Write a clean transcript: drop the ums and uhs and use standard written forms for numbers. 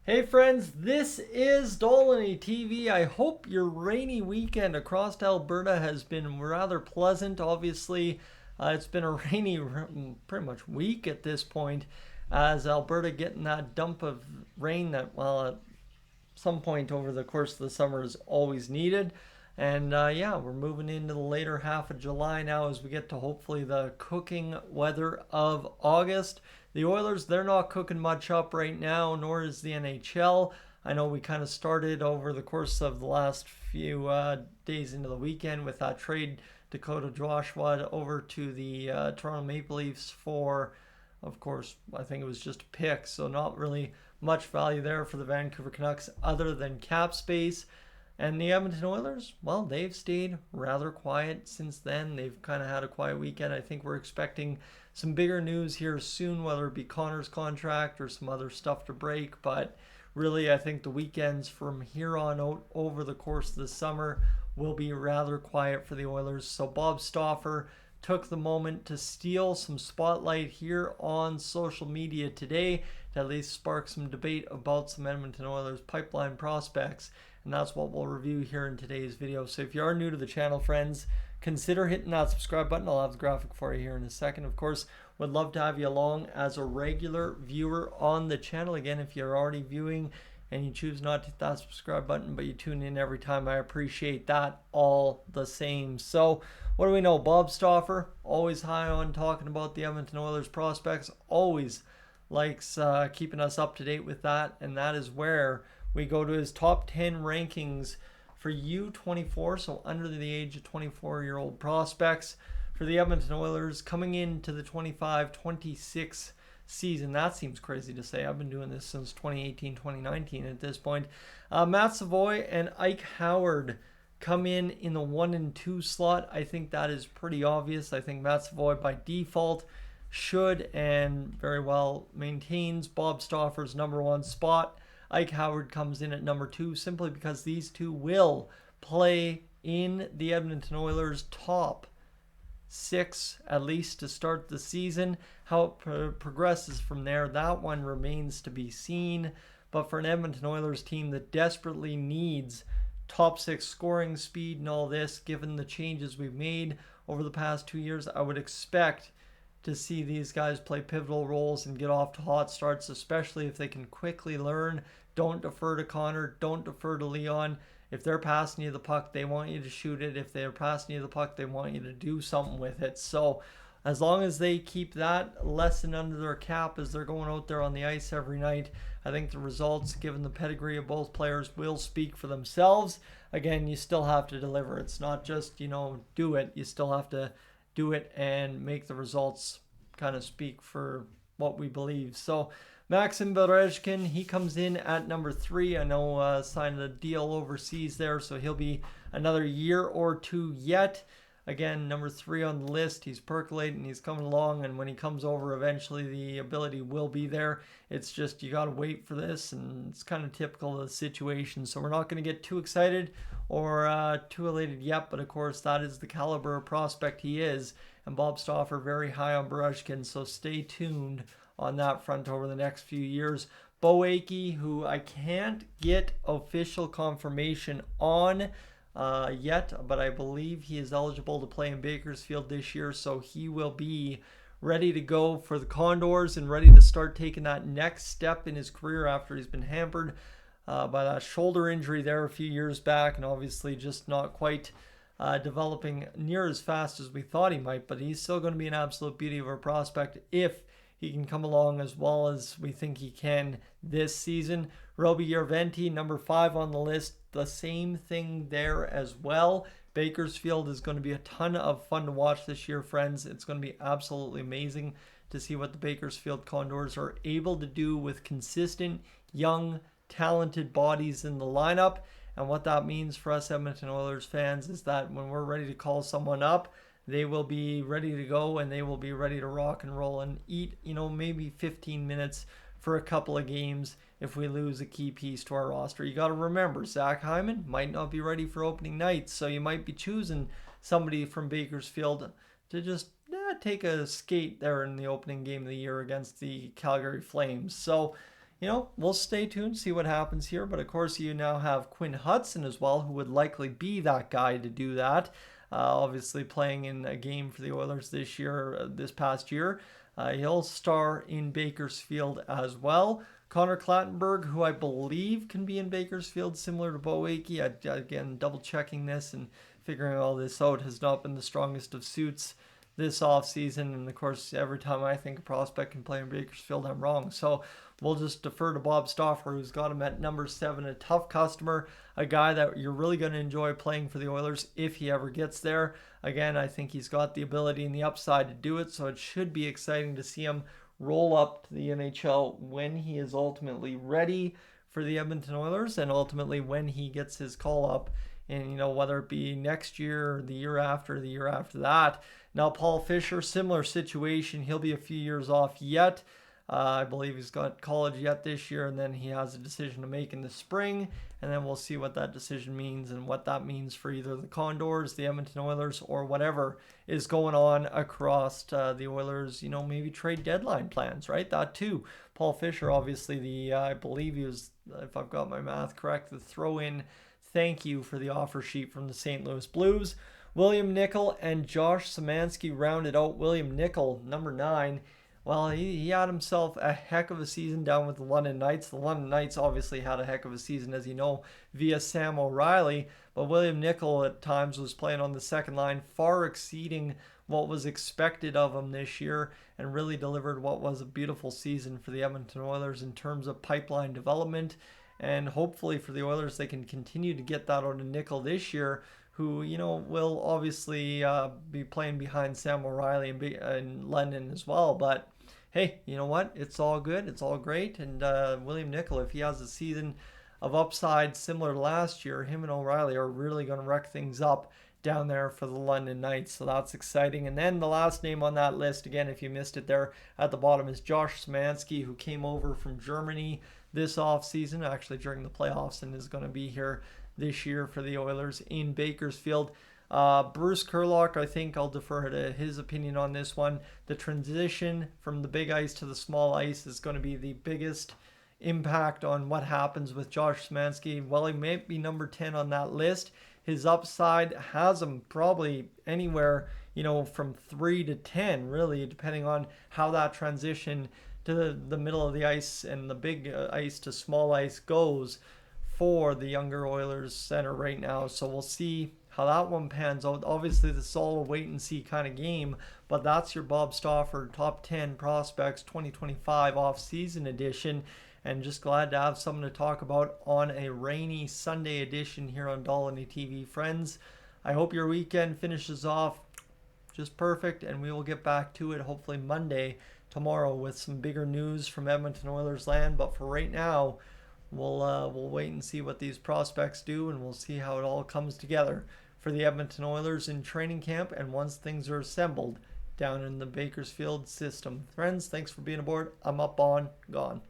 Hey friends, this is Dolynny TV. I hope your rainy weekend across Alberta has been rather pleasant. Obviously, it's been a rainy pretty much week at this point as Alberta getting that dump of rain that, well, at some point over the course of the summer is always needed. And yeah, we're moving into the later half of July now as we get to hopefully the cooking weather of August. The Oilers, they're not cooking much up right now, nor is the NHL. I know we kind of started over the course of the last few days into the weekend with that trade Dakota Joshua over to the Toronto Maple Leafs for, of course, I think it was just a pick, so not really much value there for the Vancouver Canucks other than cap space. And the Edmonton Oilers, well, they've stayed rather quiet since then. They've kind of had a quiet weekend. I think we're expecting some bigger news here soon, whether it be Connor's contract or some other stuff to break. But really, I think the weekends from here on out over the course of the summer will be rather quiet for the Oilers. So Bob Stauffer took the moment to steal some spotlight here on social media today to at least spark some debate about some Edmonton Oilers pipeline prospects. And that's what we'll review here in today's video. So if you are new to the channel, friends, consider hitting that subscribe button. I'll have the graphic for you here in a second. Of course, would love to have you along as a regular viewer on the channel. Again, if you're already viewing and you choose not to hit that subscribe button, but you tune in every time, I appreciate that all the same. So what do we know? Bob Stauffer, always high on talking about the Edmonton Oilers prospects, always likes keeping us up to date with that, and that is where we go to his top 10 rankings for U24, so under the age of 24-year-old prospects for the Edmonton Oilers coming into the 25-26 season. That seems crazy to say. I've been doing this since 2018-2019 at this point. Matt Savoy and Ike Howard come in the 1 and 2 slot. I think that is pretty obvious. I think Matt Savoy by default should and very well maintains Bob Stauffer's number 1 spot. Ike Howard comes in at number 2 simply because these two will play in the Edmonton Oilers' top 6 at least to start the season. How it progresses from there, that one remains to be seen. But for an Edmonton Oilers team that desperately needs top 6 scoring speed and all this, given the changes we've made over the past 2 years, I would expect to see these guys play pivotal roles and get off to hot starts, especially if they can quickly learn. Don't defer to Connor. Don't defer to Leon. If they're passing you the puck, they want you to shoot it. If they're passing you the puck, they want you to do something with it. So as long as they keep that lesson under their cap as they're going out there on the ice every night, I think the results, given the pedigree of both players, will speak for themselves. Again, you still have to deliver. It's not just, do it. You still have to do it and make the results kind of speak for what we believe. So Maxim Berezhkin, he comes in at number 3. I know signed a deal overseas there, so he'll be another year or 2 yet. Again, number 3 on the list. He's percolating, he's coming along, and when he comes over, eventually the ability will be there. It's just you got to wait for this, and it's kind of typical of the situation. So we're not going to get too excited or too elated yet, but of course that is the caliber of prospect he is. And Bob Stauffer very high on Berezhkin, so stay tuned on that front over the next few years. Bo Akey, who I can't get official confirmation on yet, but I believe he is eligible to play in Bakersfield this year, so he will be ready to go for the Condors and ready to start taking that next step in his career after he's been hampered by that shoulder injury there a few years back, and obviously just not quite developing near as fast as we thought he might, but he's still going to be an absolute beauty of a prospect if he can come along as well as we think he can this season. Roby Yerventi, number 5 on the list. The same thing there as well. Bakersfield is going to be a ton of fun to watch this year, friends. It's going to be absolutely amazing to see what the Bakersfield Condors are able to do with consistent, young, talented bodies in the lineup. And what that means for us Edmonton Oilers fans is that when we're ready to call someone up, they will be ready to go and they will be ready to rock and roll and eat, maybe 15 minutes for a couple of games if we lose a key piece to our roster. You got to remember, Zach Hyman might not be ready for opening night, so you might be choosing somebody from Bakersfield to just take a skate there in the opening game of the year against the Calgary Flames. So we'll stay tuned, see what happens here. But of course, you now have Quinn Hudson as well, who would likely be that guy to do that. Obviously, playing in a game for the Oilers this past year. He'll star in Bakersfield as well. Connor Clattenburg, who I believe can be in Bakersfield, similar to Bo Akey. Again, double checking this and figuring all this out, has not been the strongest of suits this offseason. And of course, every time I think a prospect can play in Bakersfield, I'm wrong. So we'll just defer to Bob Stauffer, who's got him at number 7, a tough customer, a guy that you're really going to enjoy playing for the Oilers if he ever gets there. Again, I think he's got the ability and the upside to do it, so it should be exciting to see him roll up to the NHL when he is ultimately ready for the Edmonton Oilers, and ultimately when he gets his call up. And, whether it be next year or the year after that. Now, Paul Fisher, similar situation. He'll be a few years off yet. I believe he's got college yet this year, and then he has a decision to make in the spring. And then we'll see what that decision means and what that means for either the Condors, the Edmonton Oilers, or whatever is going on across the Oilers, maybe trade deadline plans, right? That too. Paul Fisher, obviously, I believe he was, if I've got my math correct, the throw-in thank you for the offer sheet from the St. Louis Blues. William Nickel and Josh Szymanski rounded out. William Nickel, number 9. Well, he had himself a heck of a season down with the London Knights. The London Knights obviously had a heck of a season, as you know, via Sam O'Reilly. But William Nickel at times was playing on the second line, far exceeding what was expected of him this year, and really delivered what was a beautiful season for the Edmonton Oilers in terms of pipeline development. And hopefully for the Oilers, they can continue to get that out of Nickel this year, who, will obviously be playing behind Sam O'Reilly and London as well. But hey, you know what? It's all good. It's all great. And William Nickel, if he has a season of upside similar to last year, him and O'Reilly are really going to wreck things up down there for the London Knights. So that's exciting. And then the last name on that list, again, if you missed it there at the bottom, is Josh Szymanski, who came over from Germany this offseason, actually during the playoffs, and is going to be here this year for the Oilers in Bakersfield. Bruce Kurlock, I think I'll defer to his opinion on this one. The transition from the big ice to the small ice is going to be the biggest impact on what happens with Josh Szymanski. Well, he may be number 10 on that list. His upside has him probably anywhere, from 3 to 10, really, depending on how that transition to the middle of the ice and the big ice to small ice goes for the younger Oilers center right now. So we'll see how that one pans out. Obviously, this is all a wait and see kind of game, but that's your Bob Stauffer Top 10 Prospects 2025 off-season edition. And just glad to have something to talk about on a rainy Sunday edition here on Dolynny TV. Friends, I hope your weekend finishes off just perfect, and we will get back to it hopefully Monday, tomorrow, with some bigger news from Edmonton Oilers land. But for right now, we'll wait and see what these prospects do, and we'll see how it all comes together for the Edmonton Oilers in training camp and once things are assembled down in the Bakersfield system. Friends, thanks for being aboard. I'm up, on, gone.